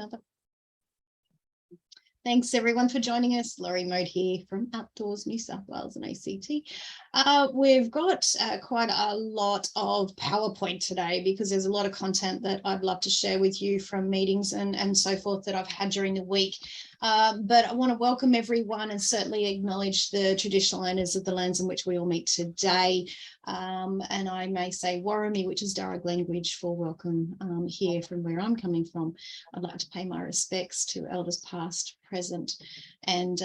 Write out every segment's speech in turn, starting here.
another. Thanks everyone for joining us. Laurie Mode here from Outdoors New South Wales and ACT. We've got quite a lot of PowerPoint today because there's a lot of content that I'd love to share with you from meetings and so forth that I've had during the week. But I want to welcome everyone and certainly acknowledge the traditional owners of the lands in which we all meet today. And I may say Warrami, which is Darug language for welcome here from where I'm coming from. I'd like to pay my respects to elders past, present, and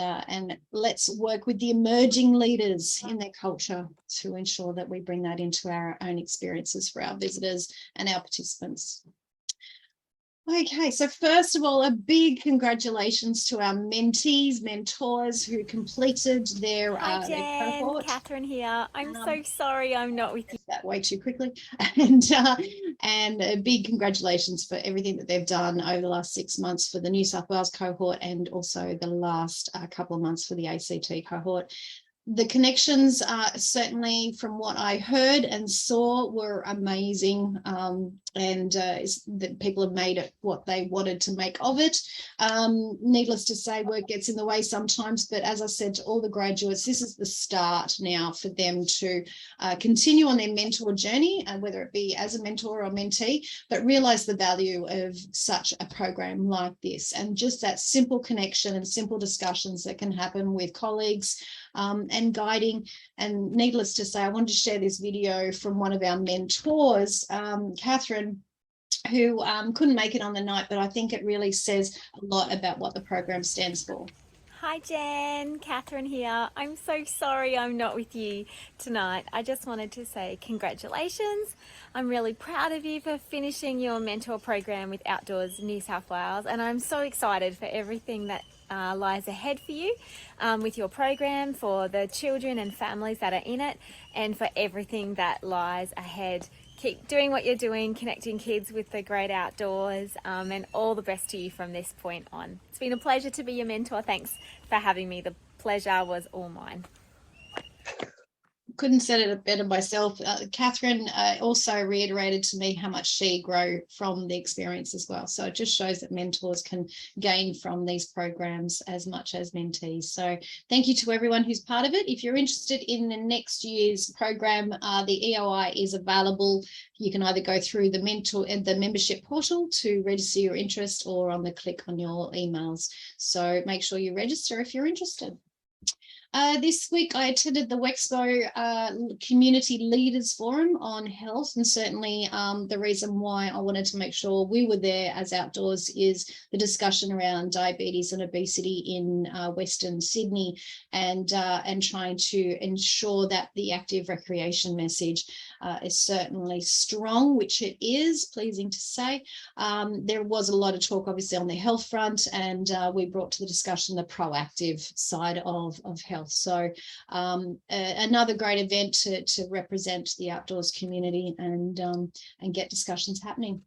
let's work with the emerging leaders in their culture to ensure that we bring that into our own experiences for our visitors and our participants. Okay, so first of all, a big congratulations to our mentees, mentors who completed their Hi Jen, cohort. Catherine here. I'm so sorry I'm not with you. That way too quickly. And a big congratulations for everything that they've done over the last 6 months for the New South Wales cohort and also the last couple of months for the ACT cohort. The connections, certainly from what I heard and saw, were amazing, and that people have made it what they wanted to make of it. Needless to say, work gets in the way sometimes, but as I said to all the graduates, this is the start now for them to continue on their mentor journey, whether it be as a mentor or mentee, but realise the value of such a program like this and just that simple connection and simple discussions that can happen with colleagues and guiding. And needless to say, I wanted to share this video from one of our mentors, Catherine, who couldn't make it on the night, but I think it really says a lot about what the program stands for. Hi Jen, Catherine here. I'm so sorry I'm not with you tonight. I just wanted to say congratulations. I'm really proud of you for finishing your mentor program with Outdoors New South Wales, and I'm so excited for everything that lies ahead for you with your program, for the children and families that are in it, and for everything that lies ahead. Keep doing what you're doing, connecting kids with the great outdoors, and all the best to you from this point on. It's been a pleasure to be your mentor. Thanks for having me. The pleasure was all mine. Couldn't said it better myself. Catherine also reiterated to me how much she grew from the experience as well. So it just shows that mentors can gain from these programs as much as mentees. So thank you to everyone who's part of it. If you're interested in the next year's program, the EOI is available. You can either go through the membership portal to register your interest or on the click on your emails. So make sure you register if you're interested. This week I attended the Wexpo Community Leaders Forum on health, and certainly the reason why I wanted to make sure we were there as Outdoors is the discussion around diabetes and obesity in Western Sydney, and trying to ensure that the active recreation message is certainly strong, which it is, pleasing to say. There was a lot of talk obviously on the health front, and we brought to the discussion the proactive side of health. So another great event to represent the outdoors community and get discussions happening.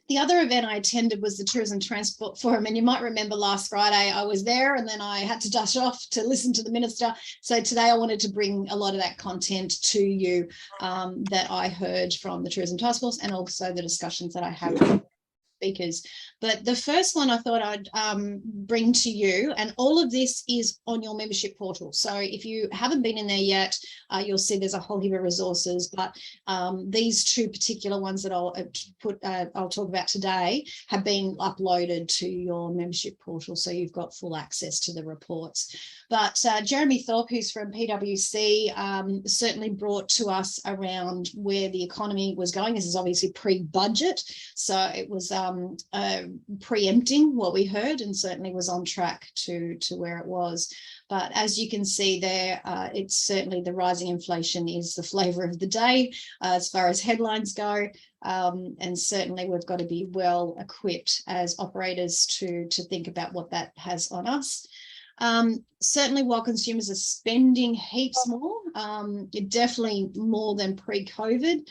The other event I attended was the Tourism Transport Forum, and you might remember last Friday I was there and then I had to dash off to listen to the minister. So today I wanted to bring a lot of that content to you that I heard from the Tourism Task Force and also the discussions that I had with speakers. But the first one I thought I'd bring to you, and all of this is on your membership portal. So if you haven't been in there yet, you'll see there's a whole heap of resources, but these two particular ones that I'll talk about today have been uploaded to your membership portal. So you've got full access to the reports. But Jeremy Thorpe, who's from PwC, certainly brought to us around where the economy was going. This is obviously pre-budget, so it was preempting what we heard and certainly was on track to where it was. But as you can see there, it's certainly the rising inflation is the flavour of the day as far as headlines go. And certainly we've got to be well equipped as operators to think about what that has on us. Certainly while consumers are spending heaps more, definitely more than pre-COVID,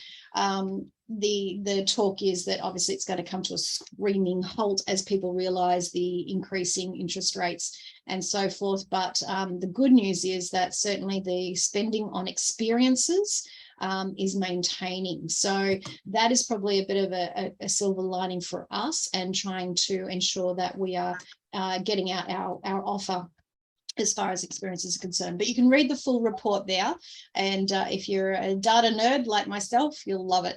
the talk is that obviously it's going to come to a screaming halt as people realise the increasing interest rates and so forth. But the good news is that certainly the spending on experiences is maintaining. So that is probably a bit of a silver lining for us, and trying to ensure that we are getting out our offer as far as experience is concerned. But you can read the full report there, and if you're a data nerd like myself, you'll love it.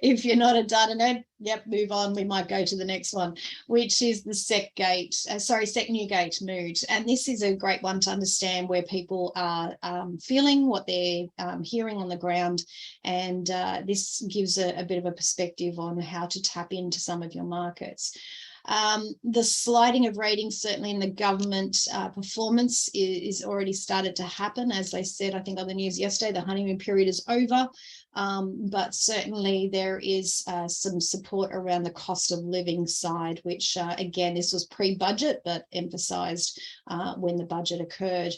If you're not a data nerd, yep, move on. We might go to the next one, which is the Sec Newgate mood. And this is a great one to understand where people are feeling, what they're hearing on the ground, and this gives a bit of a perspective on how to tap into some of your markets. The sliding of ratings, certainly in the government performance, is already started to happen. As they said, I think on the news yesterday, the honeymoon period is over, but certainly there is some support around the cost of living side, which again, this was pre-budget, but emphasised when the budget occurred.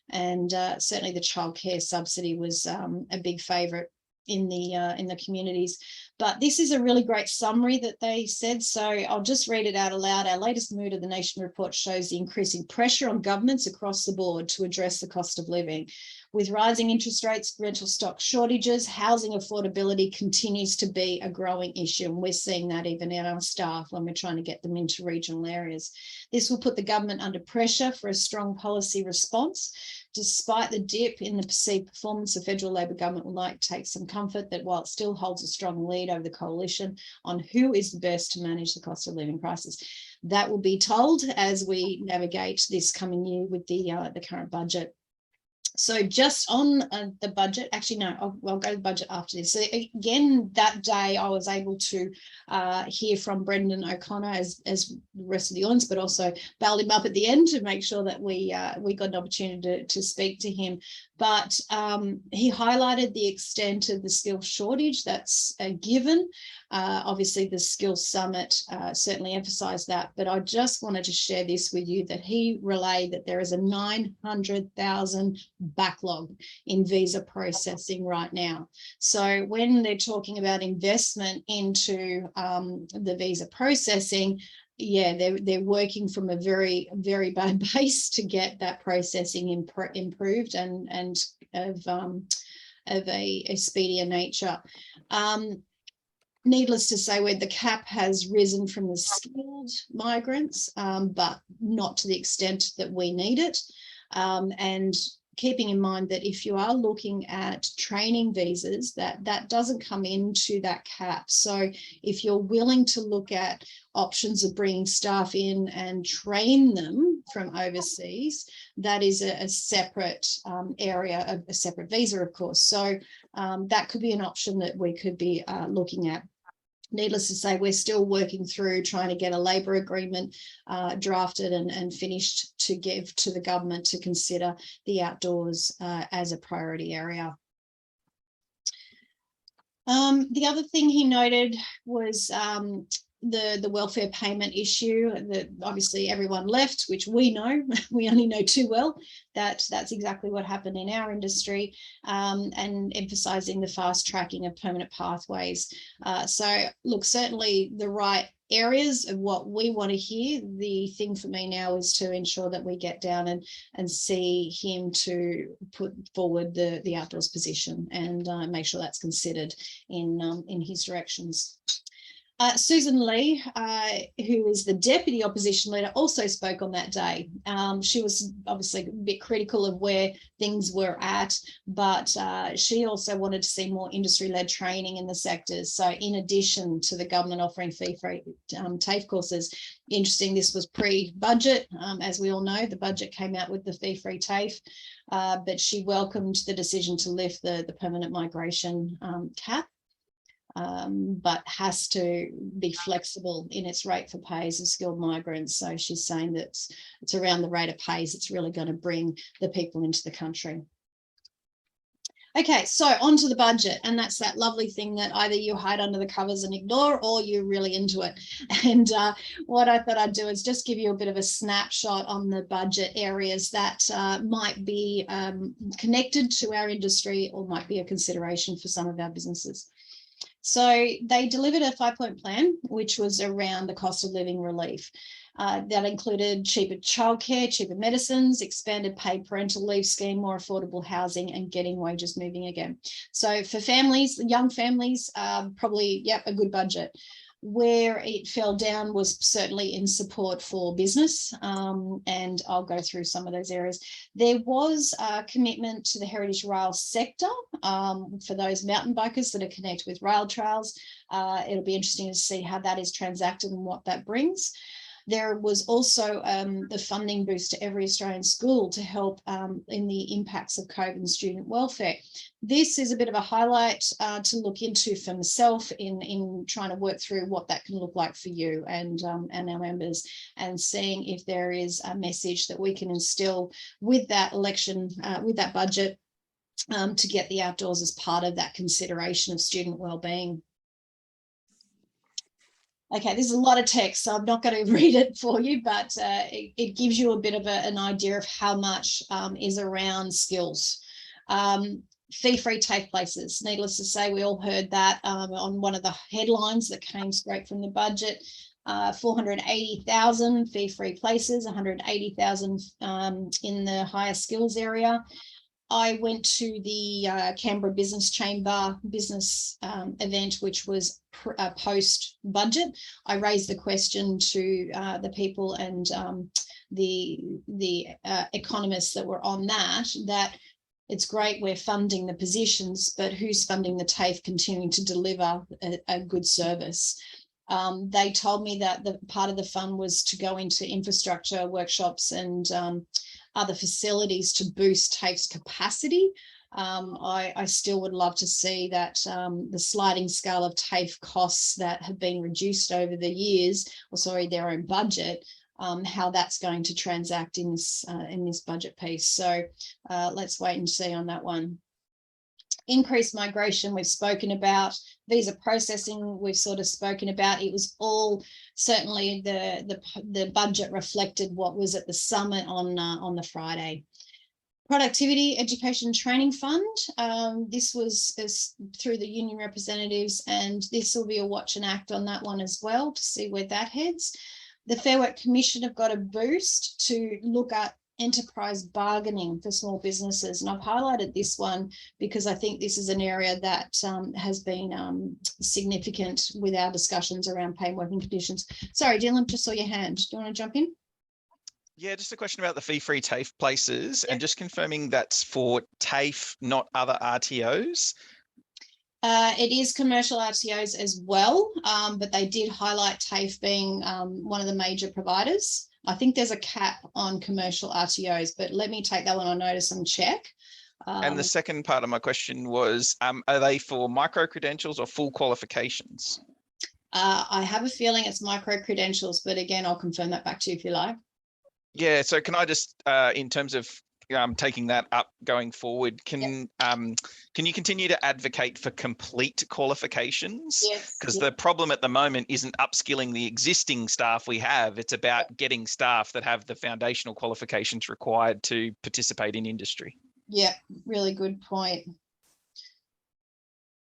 And certainly the childcare subsidy was a big favourite in the communities. But this is a really great summary that they said, so I'll just read it out aloud. Our latest Mood of the Nation report shows the increasing pressure on governments across the board to address the cost of living. With rising interest rates, rental stock shortages, housing affordability continues to be a growing issue, and we're seeing that even in our staff when we're trying to get them into regional areas. This will put the government under pressure for a strong policy response. Despite the dip in the perceived performance, the federal Labor government would like to take some comfort that while it still holds a strong lead over the coalition on who is the best to manage the cost of living crisis. That will be told as we navigate this coming year with the current budget. So just on the budget, actually, no, I'll go to the budget after this. So again, that day I was able to hear from Brendan O'Connor as the rest of the audience, but also bailed him up at the end to make sure that we got an opportunity to speak to him. But he highlighted the extent of the skills shortage that's a given. Obviously, the Skills Summit certainly emphasised that, but I just wanted to share this with you, that he relayed that there is a 900,000 backlog in visa processing right now. So when they're talking about investment into the visa processing, yeah, they're working from a very, very bad base to get that processing improved and of a speedier nature. Needless to say, where the cap has risen from the skilled migrants, but not to the extent that we need it. And keeping in mind that if you are looking at training visas, that doesn't come into that cap. So if you're willing to look at options of bringing staff in and train them from overseas, that is a separate area, a separate visa, of course. So that could be an option that we could be looking at. Needless to say, we're still working through trying to get a labour agreement drafted and finished to give to the government to consider the outdoors as a priority area. The other thing he noted was the welfare payment issue, that obviously everyone left, which we know, we only know too well, that's exactly what happened in our industry, and emphasising the fast tracking of permanent pathways. So look, certainly the right areas of what we want to hear. The thing for me now is to ensure that we get down and see him to put forward the outdoors position and make sure that's considered in his directions. Susan Lee, who is the Deputy Opposition Leader, also spoke on that day. She was obviously a bit critical of where things were at, but she also wanted to see more industry-led training in the sectors. So in addition to the government offering Feefree TAFE courses, interesting, this was pre-budget. As we all know, the budget came out with the Feefree TAFE, but she welcomed the decision to lift the permanent migration cap. But has to be flexible in its rate for pay as skilled migrants. So she's saying that it's around the rate of pays it's really going to bring the people into the country. Okay, so on to the budget, and that's that lovely thing that either you hide under the covers and ignore, or you're really into it. And what I thought I'd do is just give you a bit of a snapshot on the budget areas that might be connected to our industry or might be a consideration for some of our businesses. So they delivered a 5-point plan, which was around the cost of living relief. That included cheaper childcare, cheaper medicines, expanded paid parental leave scheme, more affordable housing, and getting wages moving again. So for families, young families, probably, yep, a good budget. Where it fell down was certainly in support for business, and I'll go through some of those areas. There was a commitment to the heritage rail sector for those mountain bikers that are connected with rail trails. It'll be interesting to see how that is transacted and what that brings. There was also the funding boost to every Australian school to help in the impacts of COVID and student welfare. This is a bit of a highlight to look into for myself in trying to work through what that can look like for you and our members, and seeing if there is a message that we can instill with that election, with that budget, to get the outdoors as part of that consideration of student wellbeing. Okay, there's a lot of text, so I'm not going to read it for you, but it gives you a bit of an idea of how much is around skills. Fee-free TAFE places. Needless to say, we all heard that on one of the headlines that came straight from the budget. 480,000 fee-free places, 180,000 in the higher skills area. I went to the Canberra Business Chamber business event, which was post-budget. I raised the question to the people and the economists that were on that it's great we're funding the positions, but who's funding the TAFE continuing to deliver a good service? They told me that the part of the fund was to go into infrastructure, workshops, and other facilities to boost TAFE's capacity. I still would love to see that the sliding scale of TAFE costs that have been reduced over the years, or sorry, their own budget, how that's going to transact in this budget piece. So let's wait and see on that one. Increased migration, we've spoken about. Visa processing, we've sort of spoken about. It was all certainly the budget reflected what was at the summit on the Friday. Productivity Education Training Fund. This was through the union representatives, and this will be a watch and act on that one as well to see where that heads. The Fair Work Commission have got a boost to look at enterprise bargaining for small businesses, and I've highlighted this one because I think this is an area that has been significant with our discussions around pay and working conditions. Sorry, Dylan, just saw your hand. Do you want to jump in? Yeah, just a question about the fee-free TAFE places, Yeah. and just confirming that's for TAFE, not other RTOs. It is commercial RTOs as well, but they did highlight TAFE being one of the major providers. I think there's a cap on commercial RTOs, but let me take that one on notice and check. And the second part of my question was, are they for micro-credentials or full qualifications? I have a feeling it's micro-credentials, but again, I'll confirm that back to you if you like. Yeah, so can I just, in terms of taking that up going forward, can you continue to advocate for complete qualifications? Yes. Because the problem at the moment isn't upskilling the existing staff we have, it's about getting staff that have the foundational qualifications required to participate in industry. Yeah, really good point.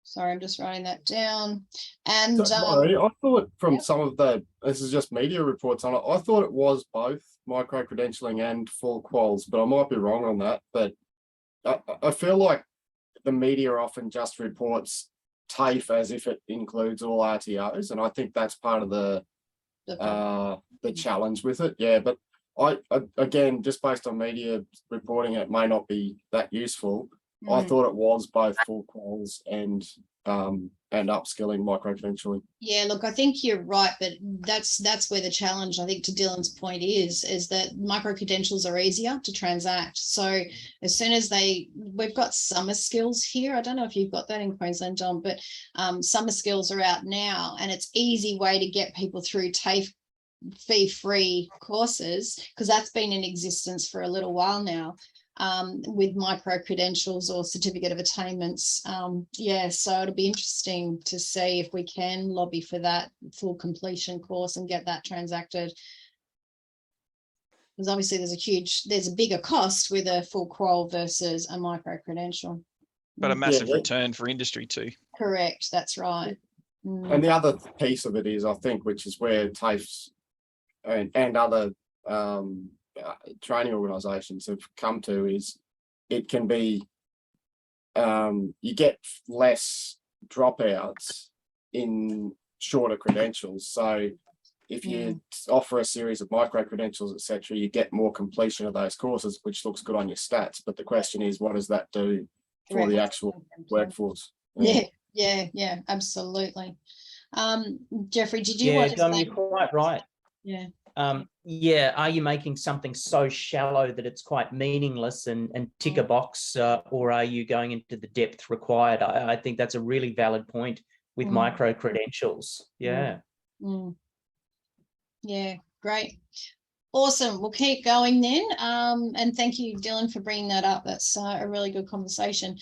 Sorry, I'm just writing that down. And Sorry, I thought from some of this is just media reports on it, I thought it was both micro-credentialing and full quals, but I might be wrong on that. But I feel like the media often just reports TAFE as if it includes all RTOs, and I think that's part of the challenge with it. Yeah, but I again, just based on media reporting, it may not be that useful. I thought it was both full quals and upskilling micro-credentialing. Yeah, look, I think you're right, but that's where the challenge, I think, to Dylan's point is that micro-credentials are easier to transact. So as soon as we've got summer skills here. I don't know if you've got that in Queensland, John, but summer skills are out now, and it's easy way to get people through TAFE fee-free courses, because that's been in existence for a little while now. With micro-credentials or certificate of attainments. Yeah, so it'll be interesting to see if we can lobby for that full completion course and get that transacted. Because obviously there's a bigger cost with a full qual versus a micro-credential. But a massive return for industry too. Correct, that's right. And the other piece of it is, I think, which is where TAFE's and other training organisations have come to is it can be you get less dropouts in shorter credentials. So if you offer a series of micro credentials, etc., you get more completion of those courses, which looks good on your stats. But the question is, what does that do for the actual workforce? Yeah, absolutely. Jeffrey, did you want to Dom, say? you're quite right. Yeah. Are you making something so shallow that it's quite meaningless and tick a box, or are you going into the depth required? I think that's a really valid point with micro credentials. Yeah. Yeah, great. Awesome. We'll keep going then. And thank you, Dylan, for bringing that up. That's a really good conversation.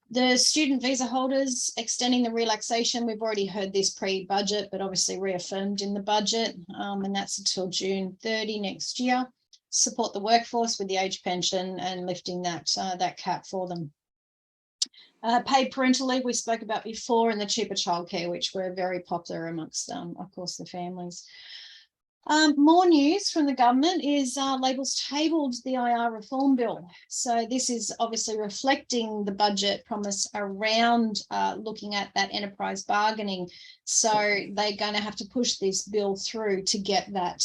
The student visa holders extending the relaxation. We've already heard this pre-budget, but obviously reaffirmed in the budget, and that's until June 30 next year. Support the workforce with the age pension and lifting that cap for them. Paid parental leave we spoke about before, and the cheaper childcare, which were very popular amongst, of course, the families. More news from the government is Labor's tabled the IR reform bill. So this is obviously reflecting the budget promise around looking at that enterprise bargaining. So they're going to have to push this bill through to get that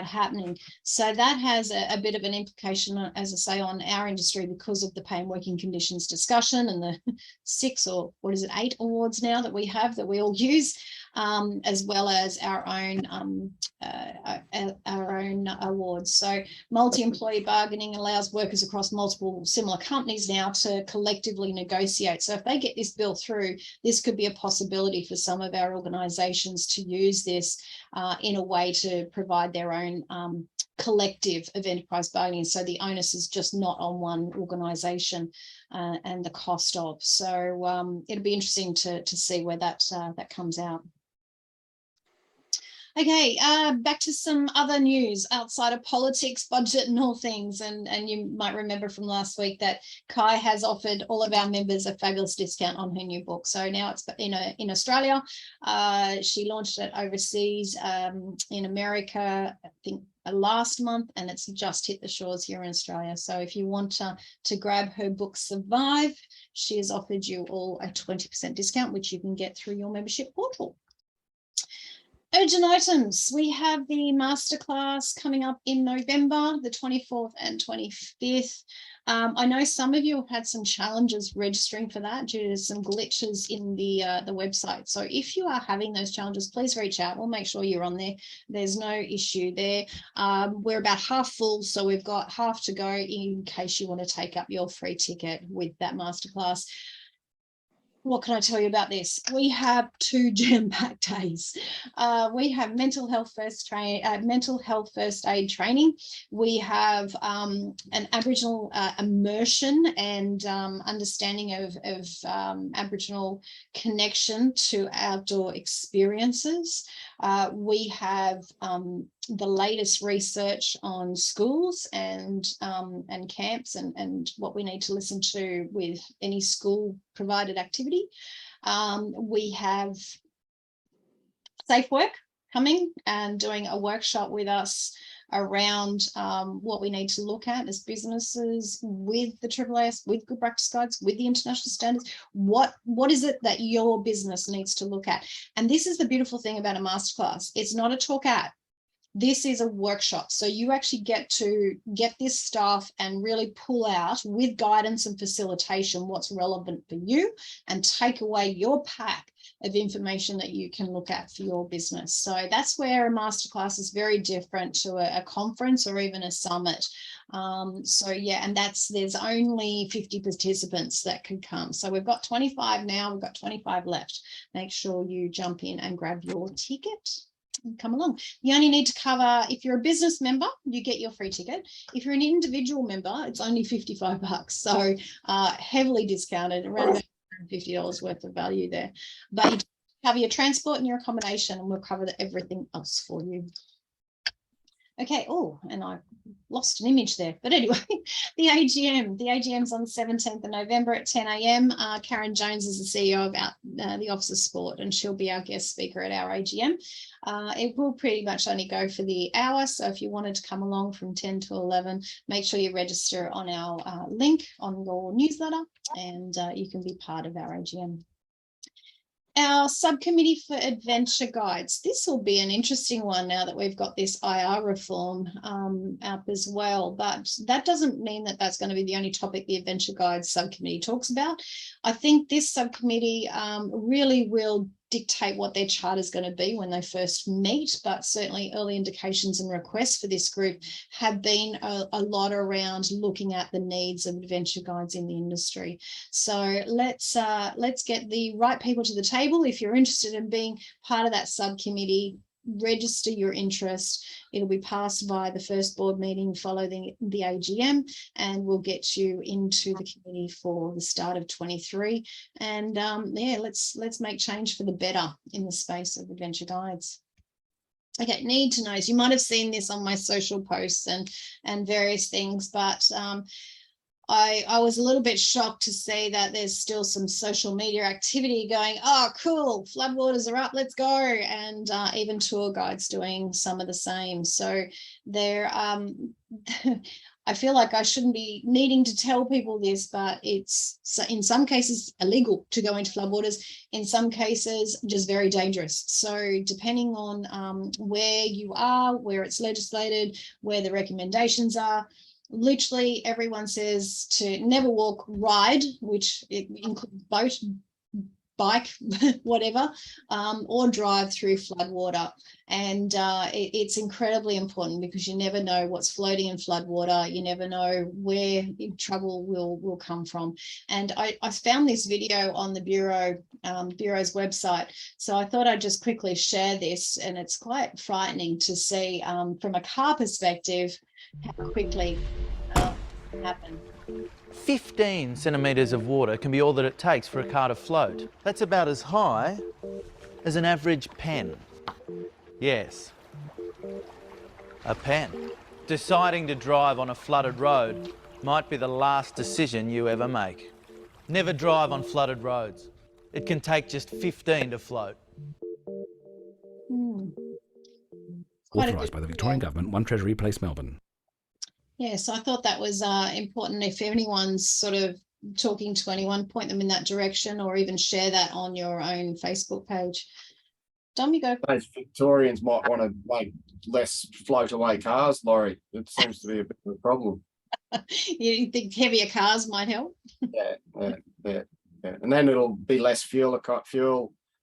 happening. So that has a bit of an implication, as I say, on our industry because of the pay and working conditions discussion and the 6 or 8 awards now that we have that we all use. As well as our own awards. So multi-employee bargaining allows workers across multiple similar companies now to collectively negotiate. So if they get this bill through, this could be a possibility for some of our organisations to use this in a way to provide their own collective of enterprise bargaining. So the onus is just not on one organisation and the cost of. So it'll be interesting to see where that comes out. Okay, back to some other news outside of politics, budget and all things. And you might remember from last week that Kai has offered all of our members a fabulous discount on her new book. So now it's in Australia. She launched it overseas in America, I think last month, and it's just hit the shores here in Australia. So if you want to grab her book Survive, she has offered you all a 20% discount, which you can get through your membership portal. Urgent items. We have the Masterclass coming up in November, the 24th and 25th. I know some of you have had some challenges registering for that due to some glitches in the website. So if you are having those challenges, please reach out. We'll make sure you're on there. There's no issue there. We're about half full, so we've got half to go in case you want to take up your free ticket with that Masterclass. What can I tell you about this? We have 2 jam-packed days. We have mental health first aid training. We have an Aboriginal immersion and understanding of Aboriginal connection to outdoor experiences. We have the latest research on schools and camps and what we need to listen to with any school provided activity. We have Safe Work coming and doing a workshop with us around what we need to look at as businesses with the AAAS, with good practice guides, with the international standards. What is it that your business needs to look at? And this is the beautiful thing about a masterclass. It's not a talk at. This is a workshop. So you actually get to get this stuff and really pull out with guidance and facilitation what's relevant for you and take away your pack of information that you can look at for your business. So that's where a masterclass is very different to a conference or even a summit. So yeah, and there's only 50 participants that could come. So we've got 25 now, we've got 25 left. Make sure you jump in and grab your ticket. Come along. You only need to cover, if you're a business member, you get your free ticket. If you're an individual member, it's only $55. So heavily discounted, around about $50 worth of value there. But you cover your transport and your accommodation, and we'll cover everything else for you. Okay. Oh, and I lost an image there. But anyway, the AGM's on the 17th of November at 10 a.m. Karen Jones is the CEO of the Office of Sport, and she'll be our guest speaker at our AGM. It will pretty much only go for the hour. So if you wanted to come along from 10 to 11, make sure you register on our link on your newsletter, and you can be part of our AGM. Our subcommittee for adventure guides. This will be an interesting one now that we've got this IR reform up as well. But that doesn't mean that that's going to be the only topic the adventure guides subcommittee talks about. I think this subcommittee really will dictate what their charter is going to be when they first meet, but certainly early indications and requests for this group have been a lot around looking at the needs of adventure guides in the industry. So let's get the right people to the table. If you're interested in being part of that subcommittee, register your interest. It'll be passed by the first board meeting following the AGM, and we'll get you into the committee for the start of 23. And yeah, let's make change for the better in the space of adventure guides. Okay, need to knows. You might have seen this on my social posts and various things, but I was a little bit shocked to see that there's still some social media activity going, oh, cool, floodwaters are up, let's go. And even tour guides doing some of the same. So there, I feel like I shouldn't be needing to tell people this, but it's in some cases illegal to go into floodwaters, in some cases just very dangerous. So depending on where you are, where it's legislated, where the recommendations are, literally everyone says to never walk, ride, which includes boat, bike, whatever, or drive through floodwater. And it's incredibly important because you never know what's floating in floodwater. You never know where trouble will come from. And I found this video on the Bureau's website. So I thought I'd just quickly share this, and it's quite frightening to see from a car perspective how quickly happen. 15 centimetres of water can be all that it takes for a car to float. That's about as high as an average pen. Yes, a pen. Deciding to drive on a flooded road might be the last decision you ever make. Never drive on flooded roads. It can take just 15 to float. Authorised by the Victorian Government, 1 Treasury Place, Melbourne. Yeah, so I thought that was important. If anyone's sort of talking to anyone, point them in that direction, or even share that on your own Facebook page. Dom, you go. Those Victorians might want to make less float away cars, Laurie. It seems to be a bit of a problem. You think heavier cars might help? Yeah. And then it'll be less fuel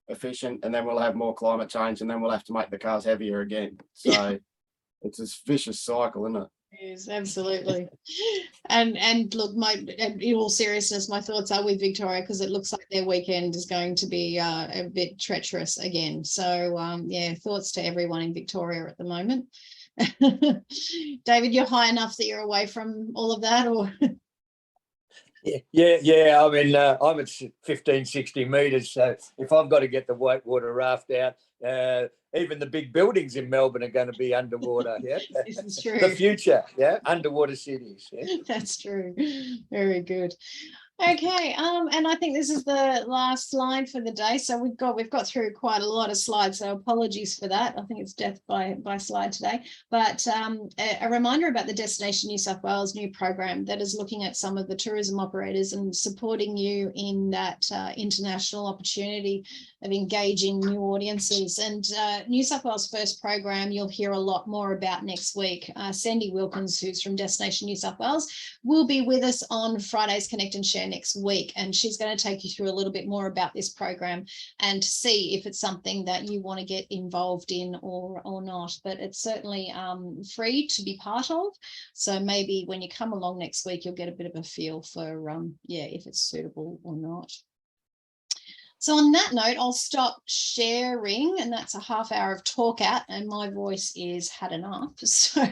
efficient, and then we'll have more climate change, and then we'll have to make the cars heavier again. So it's a vicious cycle, isn't it? Yes, absolutely. And look, in all seriousness, my thoughts are with Victoria, because it looks like their weekend is going to be a bit treacherous again. So yeah, thoughts to everyone in Victoria at the moment. David, you're high enough that you're away from all of that, or? Yeah. I mean, I'm at 1560 metres, so if I've got to get the whitewater raft out, even the big buildings in Melbourne are going to be underwater. Yeah, This is true. The future. Yeah, underwater cities. Yeah? That's true. Very good. Okay, and I think this is the last slide for the day. So we've got through quite a lot of slides, so apologies for that. I think it's death by slide today. But a reminder about the Destination New South Wales new program that is looking at some of the tourism operators and supporting you in that international opportunity of engaging new audiences. And New South Wales First program, you'll hear a lot more about next week. Sandy Wilkins, who's from Destination New South Wales, will be with us on Friday's Connect and Share next week, and she's going to take you through a little bit more about this program and see if it's something that you want to get involved in or not. But it's certainly free to be part of, so maybe when you come along next week you'll get a bit of a feel for yeah, if it's suitable or not. So on that note, I'll stop sharing, and that's a half hour of talk out, and my voice is had enough. So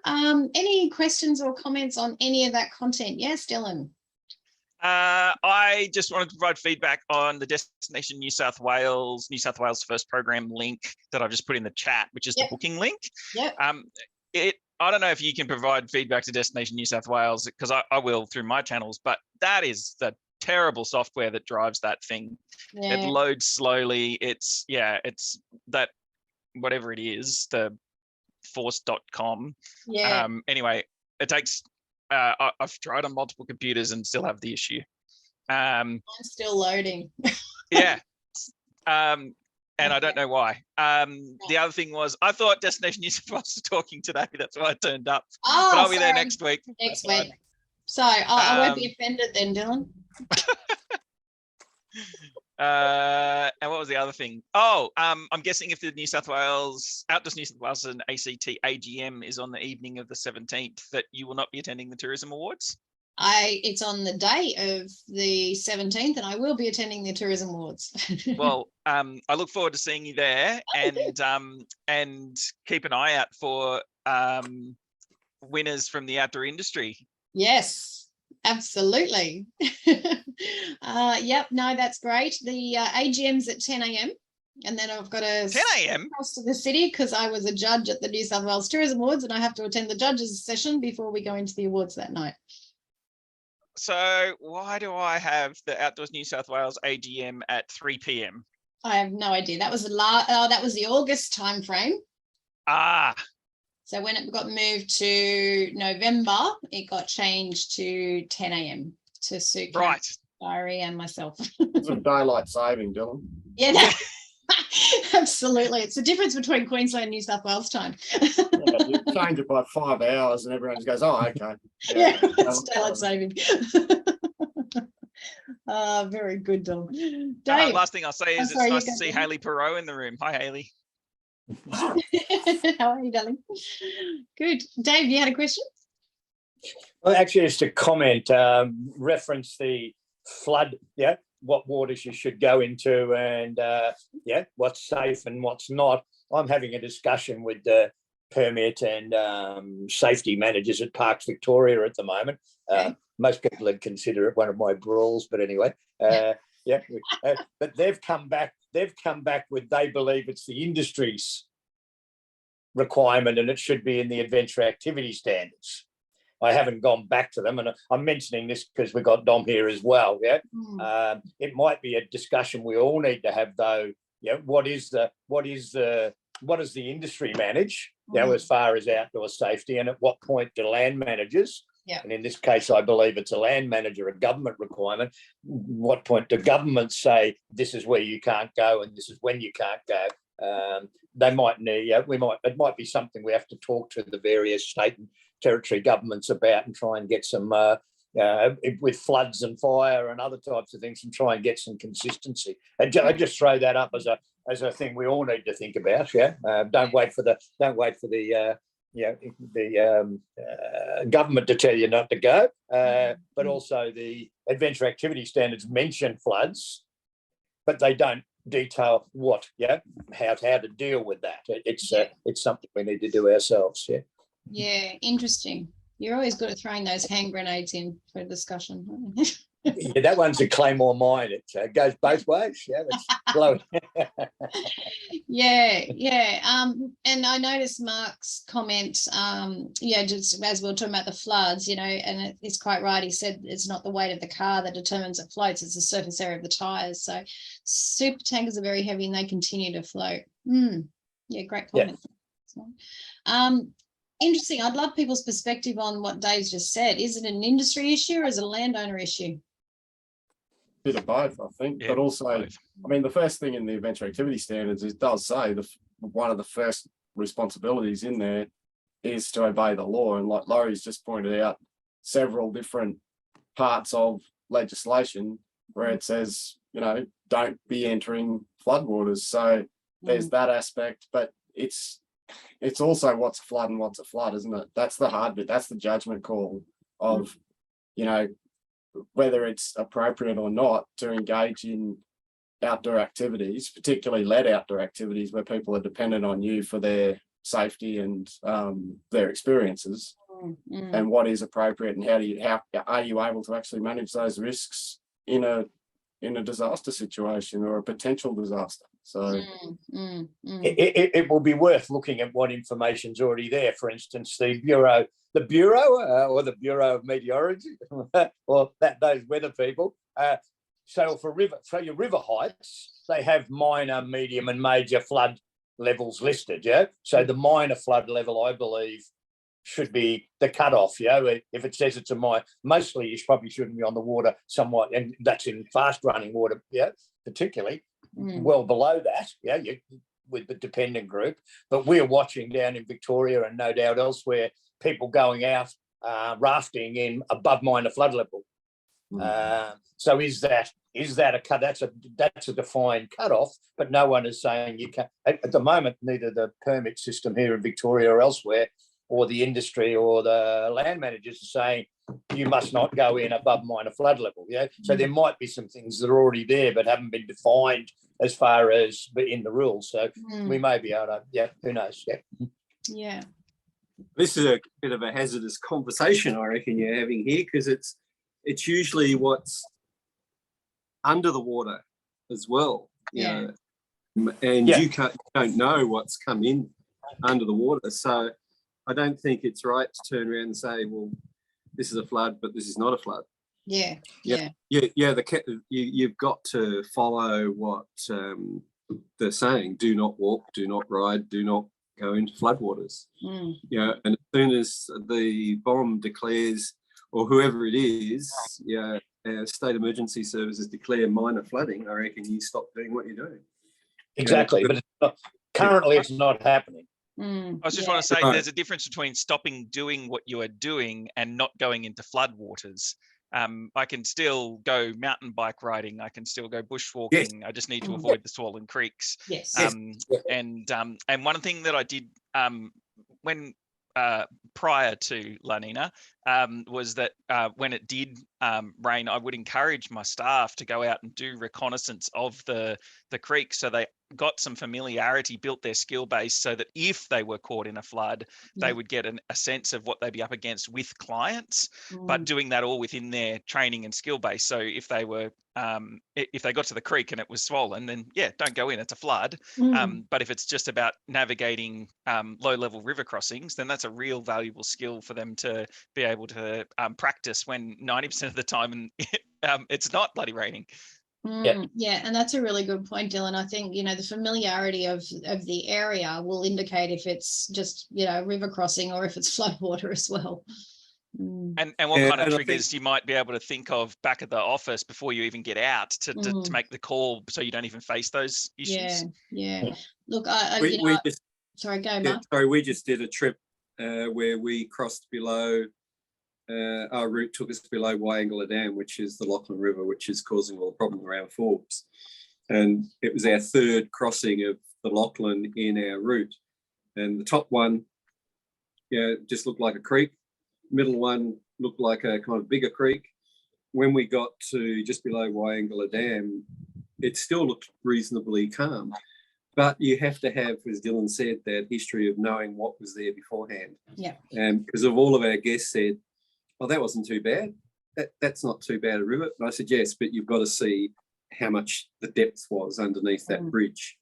any questions or comments on any of that content? Yes, Dylan. I just wanted to provide feedback on the Destination New South Wales First Program link that I've just put in the chat, which is the booking link. Yep. I don't know if you can provide feedback to Destination New South Wales, because I will through my channels, but that is the terrible software that drives that thing. Yeah. It loads slowly. It's that, whatever it is, the force.com. Yeah. Anyway, it takes, I've tried on multiple computers and still have the issue. I'm still loading. Yeah. And I don't know why. The other thing was, I thought Destination New South Wales was talking today. That's why I turned up. Oh, but I'll be there sorry. next week. Next That's week. So I won't be offended then, Dylan. And what was the other thing? Oh, I'm guessing if the Outdoors New South Wales and ACT AGM is on the evening of the 17th, that you will not be attending the Tourism Awards? It's on the day of the 17th, and I will be attending the Tourism Awards. Well, I look forward to seeing you there, and keep an eye out for winners from the outdoor industry. Yes, absolutely. Yep, no, that's great. The AGM's at 10 a.m. and then I've got to 10 a.m. across to the city because I was a judge at the New South Wales Tourism Awards, and I have to attend the judges session before we go into the awards that night. So why do I have the Outdoors New South Wales AGM at 3 p.m? I have no idea. That was the August time frame. Ah. So when it got moved to November, it got changed to 10 a.m. to suit Diary and myself. Some daylight saving, Dylan. Yeah, no, absolutely. It's the difference between Queensland and New South Wales time. Yeah, you change it by 5 hours and everyone just goes, oh, okay. Yeah, it's daylight saving. Very good, Dom. Dave, last thing I'll say is it's nice to see Hayley Perot in the room. Hi, Hayley. how are you, darling? Good. Dave, you had a question? Well, actually, just a comment, reference the flood, what waters you should go into and, what's safe and what's not. I'm having a discussion with the permit and safety managers at Parks Victoria at the moment. Most people would consider it one of my brawls, but anyway, but they've come back with, they believe it's the industry's requirement and it should be in the adventure activity standards. I haven't gone back to them, and I'm mentioning this because we've got Dom here as well. It might be a discussion we all need to have, though. What does the industry manage? As far as outdoor safety, and at what point do land managers? And in this case, I believe it's a land manager, a government requirement. What point do governments say this is where you can't go and this is when you can't go? They might need. It might be something we have to talk to the various state and territory governments about and try and get some with floods and fire and other types of things, and try and get some consistency. And I just throw that up as a thing we all need to think about. Don't wait for the government to tell you not to go, but also the adventure activity standards mention floods, but they don't detail how to deal with that. It's something we need to do ourselves. Yeah, interesting. You're always good at throwing those hand grenades in for discussion. That one's a Claymore mine. It goes both ways. It's blowing. And I noticed Mark's comment. Just as we were talking about the floods, and it's quite right. He said it's not the weight of the car that determines it floats; it's the surface area of the tires. So, super tankers are very heavy and they continue to float. Great comment. Interesting. I'd love people's perspective on what Dave's just said. Is it an industry issue or is it a landowner issue? Bit of both, I think, but also, both. I mean, the first thing in the adventure activity standards, it does say one of the first responsibilities in there is to obey the law. And like Laurie's just pointed out, several different parts of legislation where it says, don't be entering floodwaters. So there's that aspect, but it's also what's a flood and what's a flood, isn't it? That's the hard bit. That's the judgment call of, whether it's appropriate or not to engage in outdoor activities, particularly lead outdoor activities where people are dependent on you for their safety and their experiences. and what is appropriate, and how are you able to actually manage those risks in a disaster situation or a potential disaster. So it will be worth looking at what information's already there. For instance, the Bureau or the Bureau of Meteorology or those weather people. So for your river heights, they have minor, medium and major flood levels listed. Yeah. So the minor flood level, I believe, should be the cutoff. Yeah. If it says it's mostly you probably shouldn't be on the water somewhat, and that's in fast running water. Yeah. Particularly well below that. Yeah. With the dependent group, but we're watching down in Victoria and no doubt elsewhere, people going out rafting in above minor flood level. So is that a cut? That's a defined cutoff, but no one is saying you can. At the moment, neither the permit system here in Victoria or elsewhere, or the industry or the land managers are saying you must not go in above minor flood level. Yeah, so there might be some things that are already there but haven't been defined as far as in the rules. So we may be able to. Yeah, who knows? Yeah. Yeah. This is a bit of a hazardous conversation, I reckon, you're having here, because it's usually what's under the water as well. You know, and you don't know what's come in under the water. So I don't think it's right to turn around and say, well, this is a flood, but this is not a flood. You've got to follow what they're saying. Do not walk, do not ride, do not go into floodwaters. You know, and as soon as the BOM declares, or whoever it is, state emergency services declare minor flooding, I reckon you stop doing what you're doing. Exactly, but it's not, currently it's not happening. I was just want to say there's a difference between stopping doing what you are doing and not going into floodwaters. I can still go mountain bike riding. I can still go bushwalking. Yes. I just need to avoid the swollen creeks. Yes. And one thing that I did when prior to La Nina was that when it did rain, I would encourage my staff to go out and do reconnaissance of the creek, so they got some familiarity, built their skill base, so that if they were caught in a flood, they would get a sense of what they'd be up against with clients, but doing that all within their training and skill base. So if they were if they got to the creek and it was swollen, then don't go in, it's a flood. But if it's just about navigating low level river crossings, then that's a real valuable skill for them to be able to practice when 90% of the time it's not bloody raining. And that's a really good point, Dylan. I think the familiarity of the area will indicate if it's just river crossing or if it's floodwater as well. And what kind of triggers you might be able to think of back at the office before you even get out to make the call, so you don't even face those issues. Look, sorry, go Mark. We just did a trip where we crossed below. Our route took us below Wyangala Dam, which is the Lachlan River, which is causing all the problem around Forbes. And it was our third crossing of the Lachlan in our route. And the top one, just looked like a creek. Middle one looked like a kind of bigger creek. When we got to just below Wyangala Dam, it still looked reasonably calm. But you have to have, as Dylan said, that history of knowing what was there beforehand. And because of all of our guests said, oh, that wasn't too bad. That's not too bad a river. And I said, yes, but you've got to see how much the depth was underneath that bridge,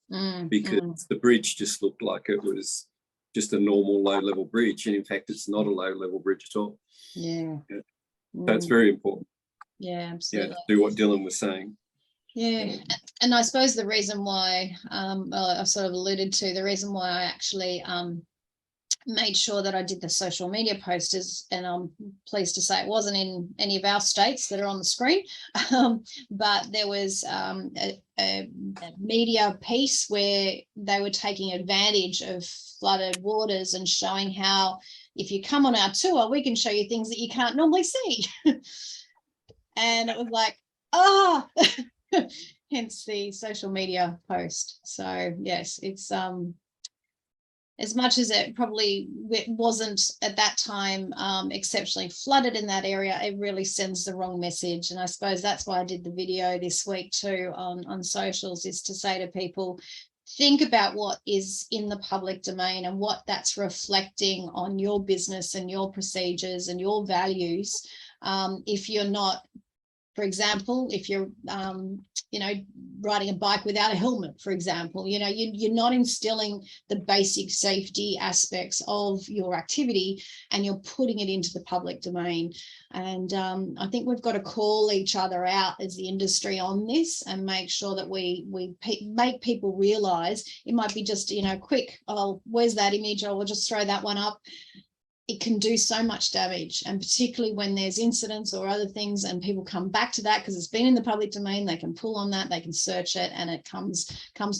because the bridge just looked like it was just a normal low-level bridge. And in fact, it's not a low-level bridge at all. So it's very important. Absolutely. To do what Dylan was saying. And I suppose the reason why I sort of alluded to the reason why I actually made sure that I did the social media posters, and I'm pleased to say it wasn't in any of our states that are on the screen, but there was a media piece where they were taking advantage of flooded waters and showing how if you come on our tour, we can show you things that you can't normally see. And it was like, hence the social media post. So yes, it's as much as it wasn't at that time exceptionally flooded in that area, it really sends the wrong message. And I suppose that's why I did the video this week too on socials, is to say to people, think about what is in the public domain and what that's reflecting on your business and your procedures and your values. If you're not, for example, if you're, riding a bike without a helmet, for example, you're not instilling the basic safety aspects of your activity, and you're putting it into the public domain. And I think we've got to call each other out as the industry on this and make sure that we make people realise it might be just, quick, oh, where's that image? Oh, we'll just throw that one up. It can do so much damage, and particularly when there's incidents or other things and people come back to that because it's been in the public domain, they can pull on that, they can search it, and it comes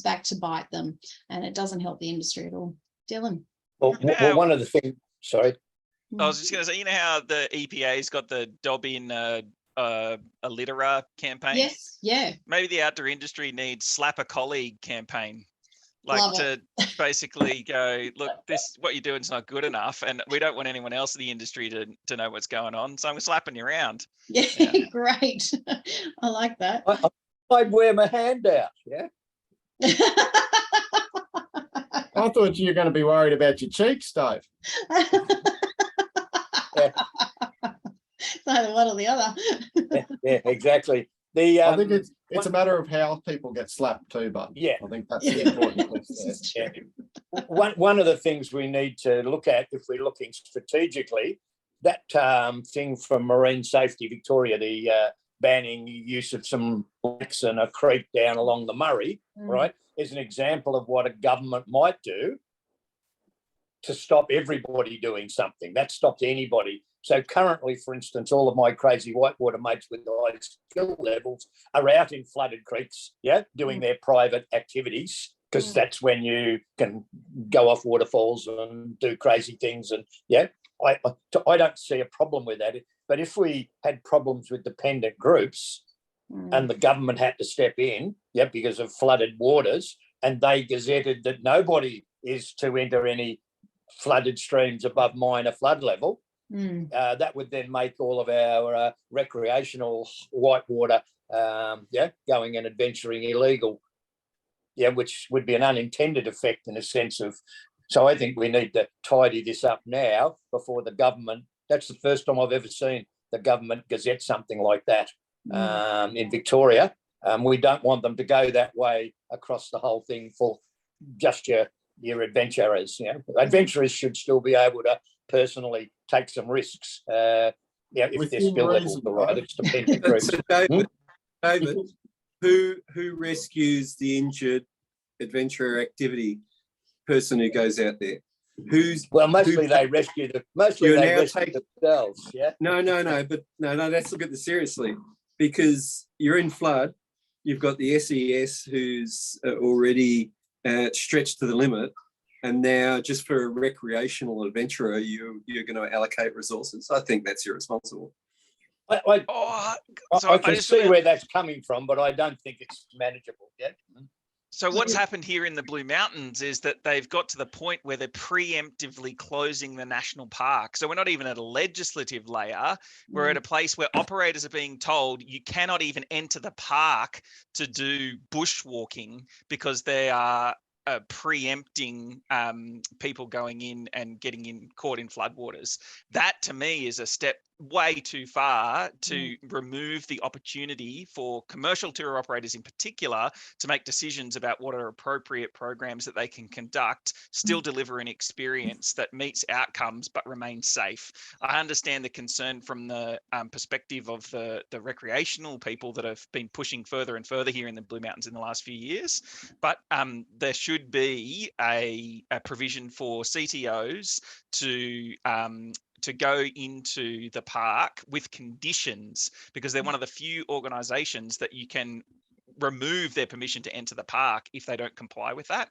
back to bite them, and it doesn't help the industry at all. Dylan? Well, one of the things, sorry. I was just going to say, how the EPA's got the Dob in a litterer campaign? Yes, yeah. Maybe the outdoor industry needs slap a colleague campaign. Love To basically go, look, what you're doing is not good enough, and we don't want anyone else in the industry to know what's going on, so I'm slapping you around. Yeah. Great. I like that. I'd wear my hand out, yeah. I thought you were going to be worried about your cheeks, Dave. Yeah. Either one or the other. Yeah, exactly. I think it's a matter of how people get slapped too, but yeah, I think that's the important piece there. Yeah. One of the things we need to look at, if we're looking strategically, that thing from Marine Safety Victoria, the banning use of some lakes and a creek down along the Murray, right, is an example of what a government might do to stop everybody doing something. That stops anybody. So currently, for instance, all of my crazy whitewater mates with high skill levels are out in flooded creeks, doing their private activities, because that's when you can go off waterfalls and do crazy things. And I don't see a problem with that. But if we had problems with dependent groups and the government had to step in, because of flooded waters, and they gazetted that nobody is to enter any flooded streams above minor flood level, that would then make all of our recreational whitewater, going and adventuring illegal, which would be an unintended effect in a sense of. So I think we need to tidy this up now before the government. That's the first time I've ever seen the government gazette something like that in Victoria. We don't want them to go that way across the whole thing for just your adventurers. Adventurers should still be able to personally take some risks. If their skill levels are right, it's dependent groups. So David, who rescues the injured adventurer activity person who goes out there? Mostly they rescue themselves. Yeah. No. But let's look at this seriously, because you're in flood. You've got the SES who's already stretched to the limit. And now, just for a recreational adventurer, you're going to allocate resources. I think that's irresponsible. I can see where that's coming from, but I don't think it's manageable yet. So what's happened here in the Blue Mountains is that they've got to the point where they're preemptively closing the national park. So we're not even at a legislative layer. We're at a place where operators are being told you cannot even enter the park to do bushwalking because they are preempting people going in and getting caught in floodwaters. That to me is a step way too far to remove the opportunity for commercial tour operators in particular to make decisions about what are appropriate programs that they can conduct, still deliver an experience that meets outcomes but remains safe. I understand the concern from the perspective of the recreational people that have been pushing further and further here in the Blue Mountains in the last few years, but there should be a provision for CTOs to go into the park with conditions, because they're one of the few organisations that you can remove their permission to enter the park if they don't comply with that.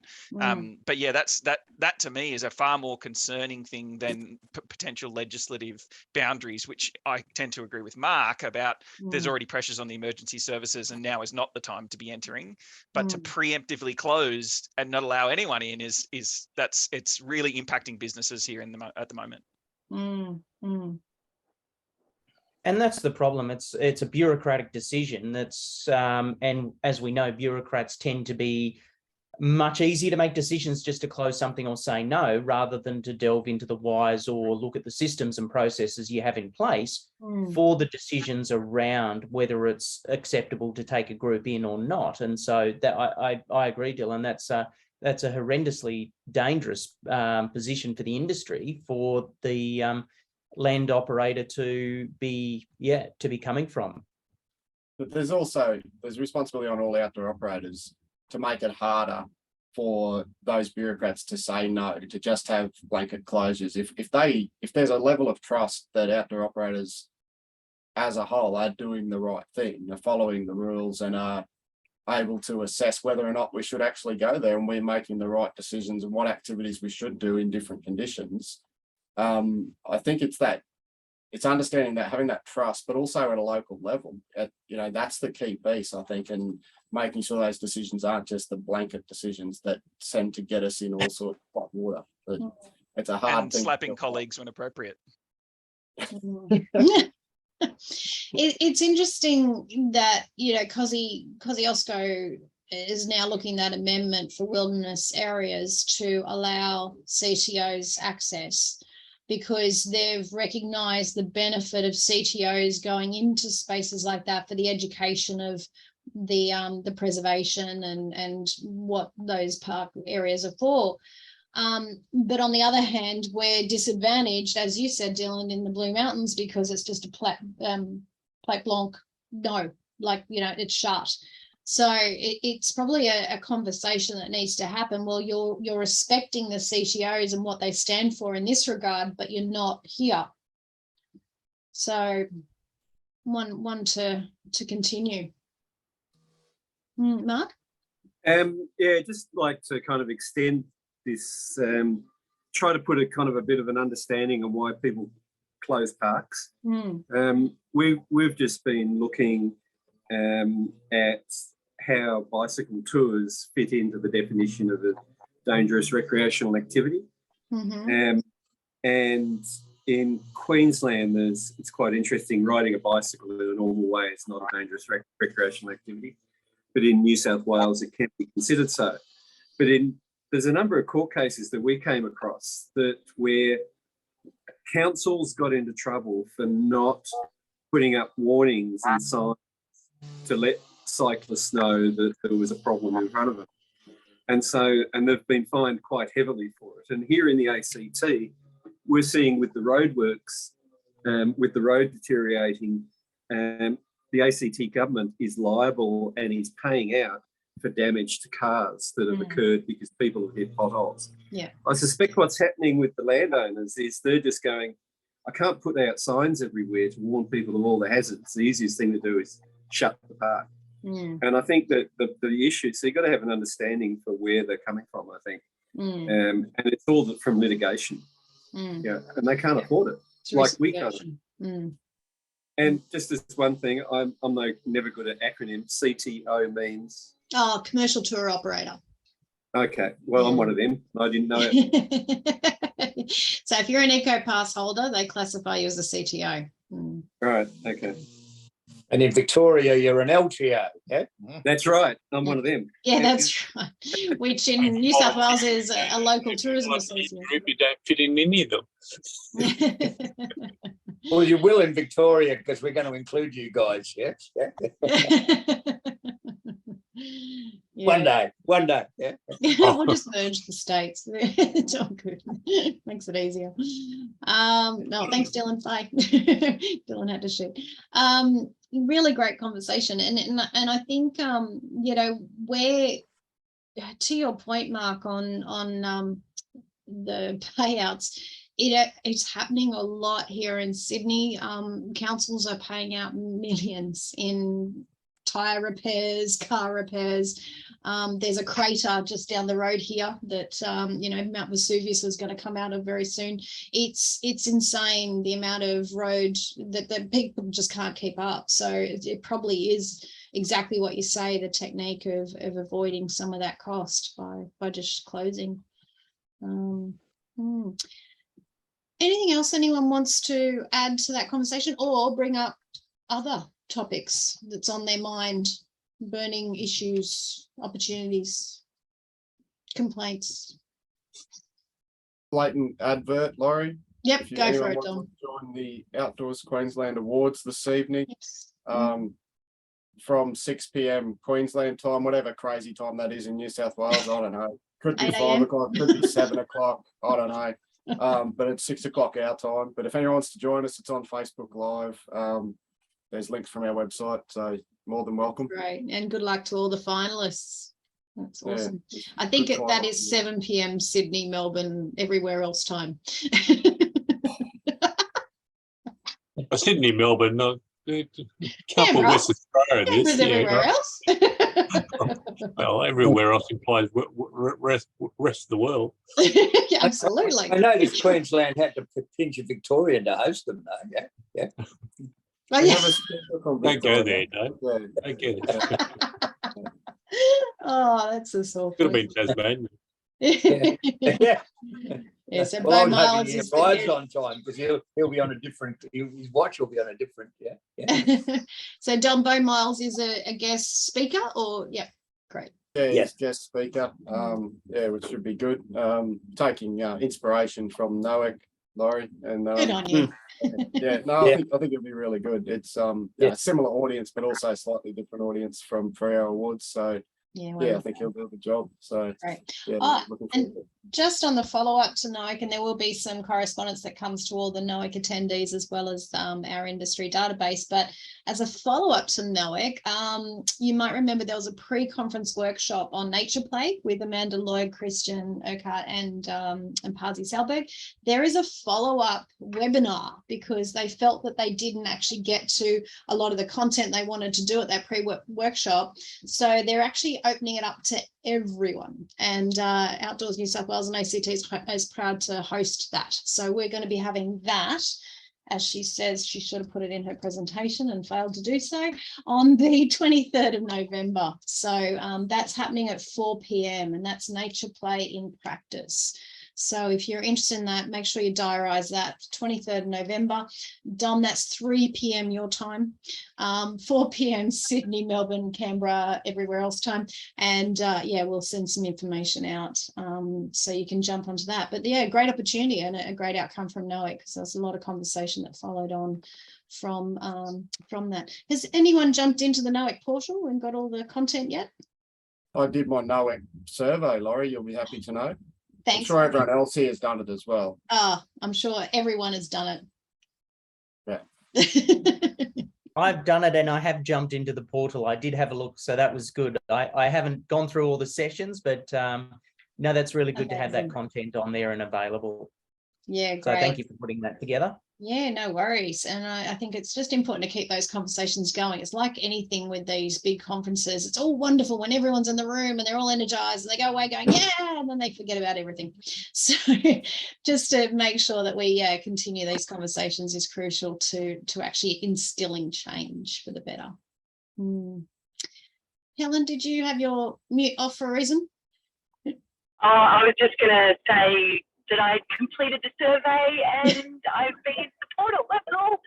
But yeah, that to me is a far more concerning thing than potential legislative boundaries, which I tend to agree with Mark about. There's already pressures on the emergency services, and now is not the time to be entering. But to preemptively close and not allow anyone in it's really impacting businesses here at the moment. And that's the problem. It's a bureaucratic decision. That's and as we know, bureaucrats tend to be much easier to make decisions just to close something or say no, rather than to delve into the whys or look at the systems and processes you have in place for the decisions around whether it's acceptable to take a group in or not. And so that I agree, Dylan, that's a horrendously dangerous position for the industry, for the land operator to be coming from. But there's responsibility on all outdoor operators to make it harder for those bureaucrats to say no, to just have blanket closures. If there's a level of trust that outdoor operators as a whole are doing the right thing, are following the rules, and are able to assess whether or not we should actually go there, and we're making the right decisions and what activities we should do in different conditions. I think it's understanding that, having that trust, but also at a local level, that's the key piece, I think, and making sure those decisions aren't just the blanket decisions that tend to get us in all sorts of hot water. But it's a hard and thing. Slapping colleagues when appropriate. It's interesting that, Kosciuszko is now looking at amendment for wilderness areas to allow CTOs access, because they've recognised the benefit of CTOs going into spaces like that for the education of the preservation and what those park areas are for. But on the other hand, we're disadvantaged, as you said, Dylan, in the Blue Mountains, because it's just a plate blanc, no, it's shut. So it's probably a conversation that needs to happen. Well, you're respecting the CTOs and what they stand for in this regard, but you're not here. So one to continue. Mark? Just like to kind of extend this, try to put a kind of a bit of an understanding on why people close parks. We've just been looking at how bicycle tours fit into the definition of a dangerous recreational activity. And in Queensland, it's quite interesting. Riding a bicycle in a normal way is not a dangerous recreational activity, but in New South Wales, it can be considered so. But there's a number of court cases that we came across where councils got into trouble for not putting up warnings and signs to let cyclists know that there was a problem in front of them. And they've been fined quite heavily for it. And here in the ACT, we're seeing with the roadworks, with the road deteriorating, the ACT government is liable and is paying out for damage to cars that have occurred because people have hit potholes. Yeah. I suspect what's happening with the landowners is they're just going, I can't put out signs everywhere to warn people of all the hazards. The easiest thing to do is shut the park. And I think that the issue, so you've got to have an understanding for where they're coming from, I think. And it's all from litigation. Yeah, and they can't afford it. It's like we can't. And just as one thing, I'm never good at acronyms. CTO means? Oh, commercial tour operator. Okay, well, I'm one of them. I didn't know it. So if you're an Eco Pass holder, they classify you as a CTO. Right, okay. And in Victoria, you're an LTO, yeah? That's right. I'm one of them. Yeah, that's right. Which in New South Wales is a local tourism association. You don't fit in any of them. Well, you will in Victoria, because we're going to include you guys, yeah? Yeah. One day, yeah. We'll just merge the states. It's all good. Makes it easier. No, thanks, Dylan. Bye. Dylan had to shoot. Really great conversation, and I think where, to your point, Mark, on the payouts, it's happening a lot here in Sydney. Councils are paying out millions in tyre repairs, car repairs. There's a crater just down the road here that Mount Vesuvius is going to come out of very soon. It's insane the amount of road that people just can't keep up. So it probably is exactly what you say, the technique of avoiding some of that cost by just closing. Anything else anyone wants to add to that conversation, or bring up other topics that's on their mind, burning issues, opportunities? complaints? Blatant advert, Laurie. Yep, If go for anyone it, wants Dom. to join the Outdoors Queensland Awards this evening, Yes. from 6 p.m. Queensland time, whatever crazy time that is in New South Wales, I don't know. Could be 8 5 a.m. o'clock, could be 7 o'clock, I don't know. But it's 6 o'clock our time. But if anyone wants to join us, it's on Facebook Live. There's links from our website, so more than welcome. Great, and good luck to all the finalists. That's Yeah, awesome. it's I think good that time. is 7 p.m. Sydney, Melbourne, everywhere else time. Sydney, Melbourne, no, can't put Canberra. West Australia in Canberra's this. Yeah, everywhere right. else. Well, everywhere else implies rest of the world. Yeah, absolutely. I noticed Queensland had to pinch a Victorian to host them, though. Yeah. Oh, We yeah. have a speaker from Don't go Victoria. there, Dave. Yeah. Don't get it. Oh, that's just so Could have funny. been Tasmania. Yeah. Yeah, so Well, Bo I'm hoping Miles he is arrives the on time because he'll be on a different. His watch will be on a different. Yeah. So Don Bo Miles is a guest speaker, or yeah, great. Yeah, Yes. he's guest speaker. Yeah, which should be good. Taking inspiration from Noak, Laurie, and Good on you. yeah, no, Yeah. I think it'd be really good. It's Yeah. a similar audience, but also a slightly different audience for our awards. So Yeah, yeah, I wonderful. think he'll do the job. So Great. yeah, Oh, looking and forward to it. just on the follow-up to NOAC, and there will be some correspondence that comes to all the NOAC attendees as well as our industry database. But as a follow-up to NOAC, you might remember there was a pre-conference workshop on nature play with Amanda Lloyd, Christian Urquhart, and Parsi Salberg. There is a follow-up webinar because they felt that they didn't actually get to a lot of the content they wanted to do at that pre-workshop. So they're actually opening it up to everyone, and Outdoors New South Wales and ACT is proud to host that. So we're going to be having that, as she says, she should have put it in her presentation and failed to do so, on the 23rd of November. So that's happening at 4 p.m. and that's nature play in practice. So if you're interested in that, make sure you diarise that. 23rd of November. Dom, that's 3 p.m. your time, 4 p.m. Sydney, Melbourne, Canberra, everywhere else time. And yeah, we'll send some information out so you can jump onto that. But yeah, great opportunity and a great outcome from NOAC, because there's a lot of conversation that followed on from that. Has anyone jumped into the NOAC portal and got all the content yet? I did my NOAC survey, Laurie. You'll be happy to know. Thanks. I'm sure everyone else here has done it as well. I'm sure everyone has done Yeah. it. I've done it and I have jumped into the portal. I did have a look, so that was good. I haven't gone through all the sessions, but no, that's really good to have that content on there and available. Yeah, great. So thank you for putting that together. Yeah, no worries. And I think it's just important to keep those conversations going. It's like anything with these big conferences. It's all wonderful when everyone's in the room and they're all energized and they go away going, yeah, and then they forget about everything. So just to make sure that we continue these conversations is crucial to actually instilling change for the better. Helen, did you have your mute off for a reason? I was just going to say that I completed the survey and I've been in the portal. That's all.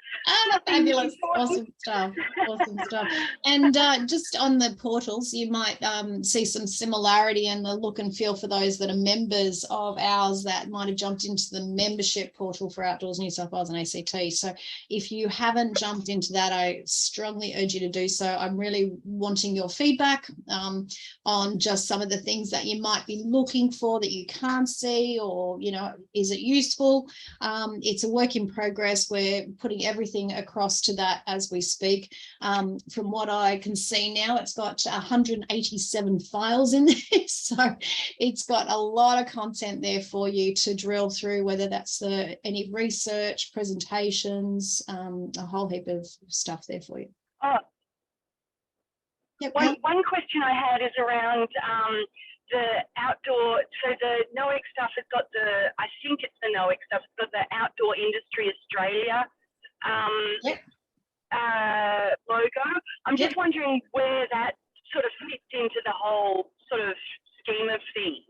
Fabulous. Awesome stuff. Awesome stuff. And just on the portals, you might see some similarity in the look and feel for those that are members of ours that might have jumped into the membership portal for Outdoors New South Wales and ACT. So if you haven't jumped into that, I strongly urge you to do so. I'm really wanting your feedback on just some of the things that you might be looking for that you can't see, or, you know, is it useful? It's a work in progress. We're putting everything across to that as we speak. From what I can see now, it's got 187 files in there. So it's got a lot of content there for you to drill through, whether that's any research, presentations, a whole heap of stuff there for you. Yep. One question I had is around the outdoor, so the NOAC stuff has got I think it's the NOAC stuff, it's got the Outdoor Industry Australia logo. I'm just wondering where that sort of fits into the whole sort of scheme of things.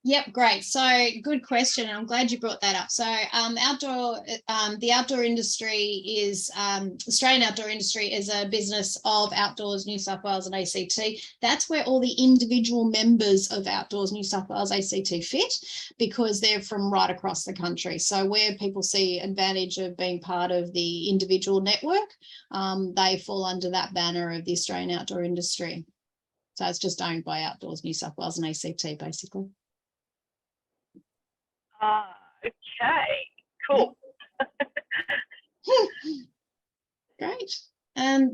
Yep, great. So good question. I'm glad you brought that up. So the outdoor industry is Australian outdoor industry is a business of Outdoors New South Wales and ACT. That's where all the individual members of Outdoors New South Wales ACT fit, because they're from right across the country. So where people see advantage of being part of the individual network, they fall under that banner of the Australian outdoor industry. So it's just owned by Outdoors New South Wales and ACT, basically. Okay, cool. Great.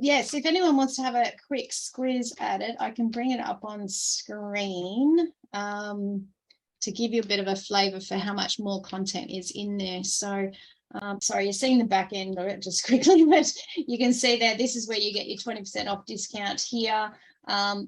Yes, if anyone wants to have a quick squiz at it, I can bring it up on screen to give you a bit of a flavour for how much more content is in there. So, sorry, you're seeing the back end of it just quickly, but you can see that this is where you get your 20% off discount here.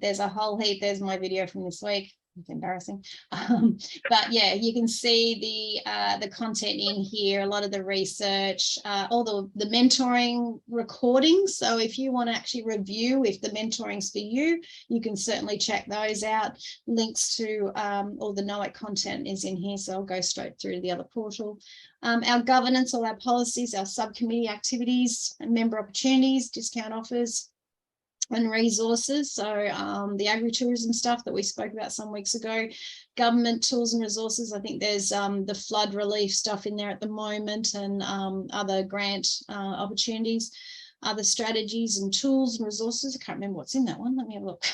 There's a whole heap. There's my video from this week. It's embarrassing, but yeah, you can see the content in here, a lot of the research, all the mentoring recordings. So if you want to actually review if the mentoring's for you, you can certainly check those out. Links to all the NOAC content is in here, so I'll go straight through to the other portal. Our governance, all our policies, our subcommittee activities, member opportunities, discount offers, and resources. So the agritourism stuff that we spoke about some weeks ago, government tools and resources. I think there's the flood relief stuff in there at the moment, and other grant opportunities, other strategies and tools and resources. I can't remember what's in that one. Let me have a look.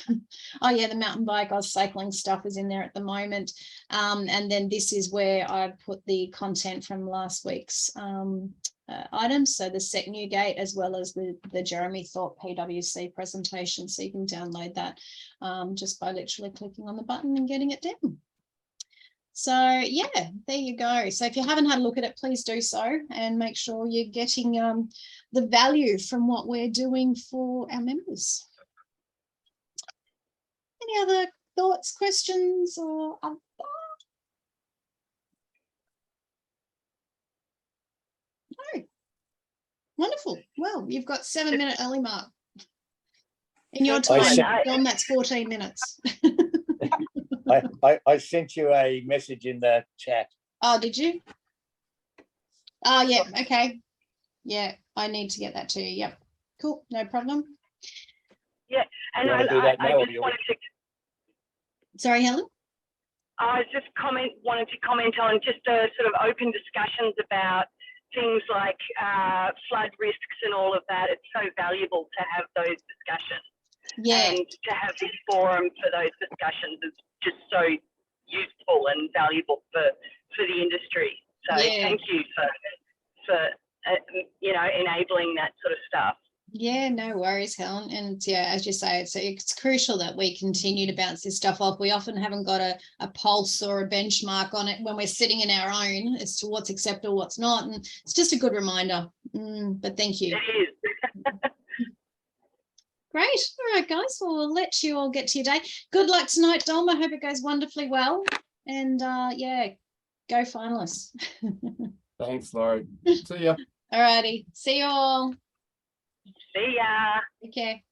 Oh yeah, the mountain bike, cycling stuff is in there at the moment. And then this is where I put the content from last week's items, so the Sec Newgate as well as the Jeremy Thorpe PwC presentation, so you can download that just by literally clicking on the button and getting it down. So yeah, there you go. So if you haven't had a look at it, please do so, and make sure you're getting the value from what we're doing for our members. Any other thoughts, questions, or no? Wonderful. Well, you've got 7-minute early mark. In your time, Dom, that's 14 minutes. I sent you a message in the chat. Oh, did you? Oh, yeah. Okay. Yeah, I need to get that to you. Yep. Cool. No problem. Yeah, and I just wanted to. Sorry, Helen? I was just wanted to comment on just a sort of open discussions about things like flood risks and all of that. It's so valuable to have those discussions. Yeah. And to have this forum for those discussions is just so useful and valuable for the industry. So thank you for enabling that sort of stuff. Yeah, no worries, Helen. And yeah, as you say, it's crucial that we continue to bounce this stuff off. We often haven't got a pulse or a benchmark on it when we're sitting in our own as to what's acceptable, what's not. And it's just a good reminder. But thank you. It is. Great. All right, guys. Well, we'll let you all get to your day. Good luck tonight, Dom. I hope it goes wonderfully well. And yeah, go finalists. Thanks, Laurie. See ya. All righty. See you all. See ya. Okay.